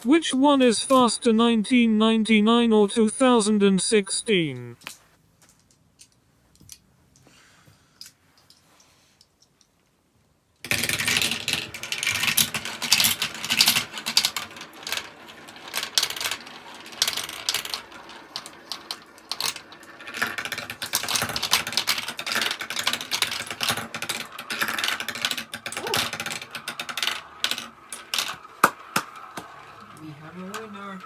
Which one is faster, 1999 or 2016? We have a winner.